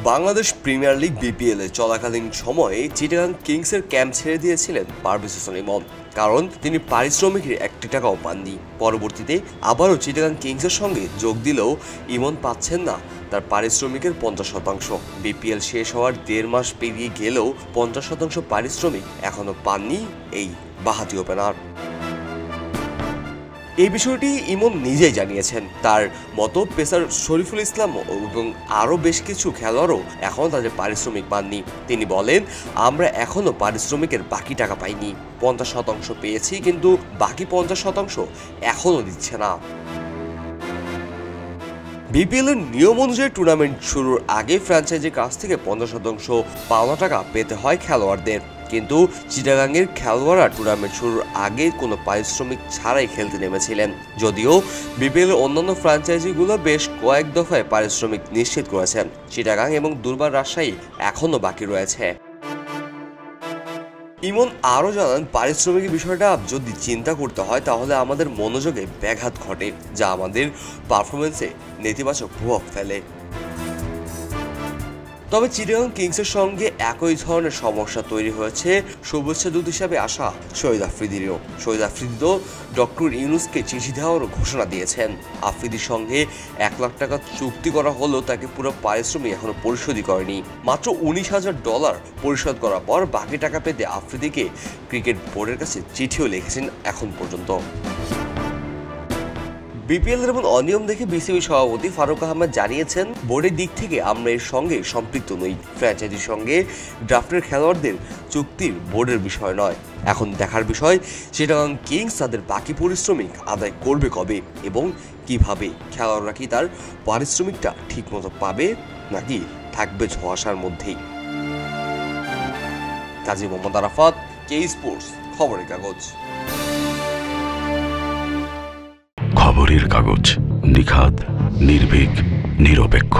Bangladesh premier league BPL এ চলাকালীন সময়ে চিটাগাং কিংসের ক্যাম্প ছেড়ে দিয়েছিলেন পারভেজ হোসেন ইমন, কারণ তিনি পারিশ্রমিকের 1 টাকাও পাননি। পরবর্তীতে আবারও চিটাগাং কিংসের সঙ্গে যোগ দিলেও ইমন পাচ্ছেন না তার পারিশ্রমিকের 50%। বিপিএল শেষ হওয়ার 1.5 মাস পেরিয়ে গেলেও 50% পারিশ্রমিক এখনো পাননি এই বাঁহাতি ওপেনার। এই বিষয়টি ইমন নিজেই জানিয়েছেন। তার মতো পেসার শরীফুল ইসলাম এবং আরও বেশ কিছু খেলোয়াড়ও এখনও তাদের পারিশ্রমিক পাননি। তিনি বলেন, আমরা এখনও পারিশ্রমিকের বাকি টাকা পাইনি। 50% পেয়েছি, কিন্তু বাকি 50% এখনও দিচ্ছে না। বিপিএল এর নিয়ম অনুযায়ী টুর্নামেন্ট শুরুর আগে ফ্র্যাঞ্চাইজির কাছ থেকে 50% পাওনা টাকা পেতে হয় খেলোয়াড়দের, কিন্তু চিটাগাংয়ের খেলোয়াড়রা টুর্নামেন্ট শুরুর আগে কোনো পারিশ্রমিক ছাড়াই খেলতে নেমেছিলেন। যদিও বিপিএল এর অন্যান্য ফ্র্যাঞ্চাইজিগুলো বেশ কয়েক দফায় পারিশ্রমিক নিশ্চিত করেছেন, চিটাগাং এবং দুর্বার রাজশাহী এখনও বাকি রয়েছে। ইমন আরও জানান, পারিশ্রমিকের বিষয়টা যদি চিন্তা করতে হয় তাহলে আমাদের মনোযোগে ব্যাঘাত ঘটে, যা আমাদের পারফরমেন্সে নেতিবাচক প্রভাব ফেলে। তবে চিটাগাং কিংসের সঙ্গে একই ধরনের সমস্যা তৈরি হয়েছে শুভেচ্ছা দূত হিসাবে আসা শহীদ আফ্রিদিরও। শহীদ আফ্রিদিও ডক্টর ইউনুসকে চিঠি দেওয়ারও ঘোষণা দিয়েছেন। আফ্রিদির সঙ্গে 1 লাখ টাকা চুক্তি করা হলেও তাকে পুরো পারিশ্রমিক এখনো পরিশোধই করেনি। মাত্র $19,000 পরিশোধ করার পর বাকি টাকা পেতে আফ্রিদিকে ক্রিকেট বোর্ডের কাছে চিঠিও লিখেছেন এখন পর্যন্ত। বিপিএল এর এমন অনিয়ম দেখে বিসিবি সভাপতি ফারুক আহমেদ জানিয়েছেন, বোর্ডের দিক থেকে আমরা এর সঙ্গে সম্পৃক্ত নই। ফ্র্যাঞ্চাইজির সঙ্গে ড্রাফটের খেলোয়াড়দের চুক্তির বোর্ডের বিষয় নয়। এখন দেখার বিষয় চিটাগাং কিংস তাদের বাকি পারিশ্রমিক আদায় করবে কবে এবং কিভাবে। খেলোয়াড়রা কি তার পারিশ্রমিকটা ঠিকমতো পাবে নাকি থাকবে ধোঁয়াশার মধ্যেই। কাজী মোহাম্মদ আরাফাত, কে স্পোর্টস, খবরের কাগজ। খবরের কাগজ, নিখাত, নির্ভীক, নিরপেক্ষ।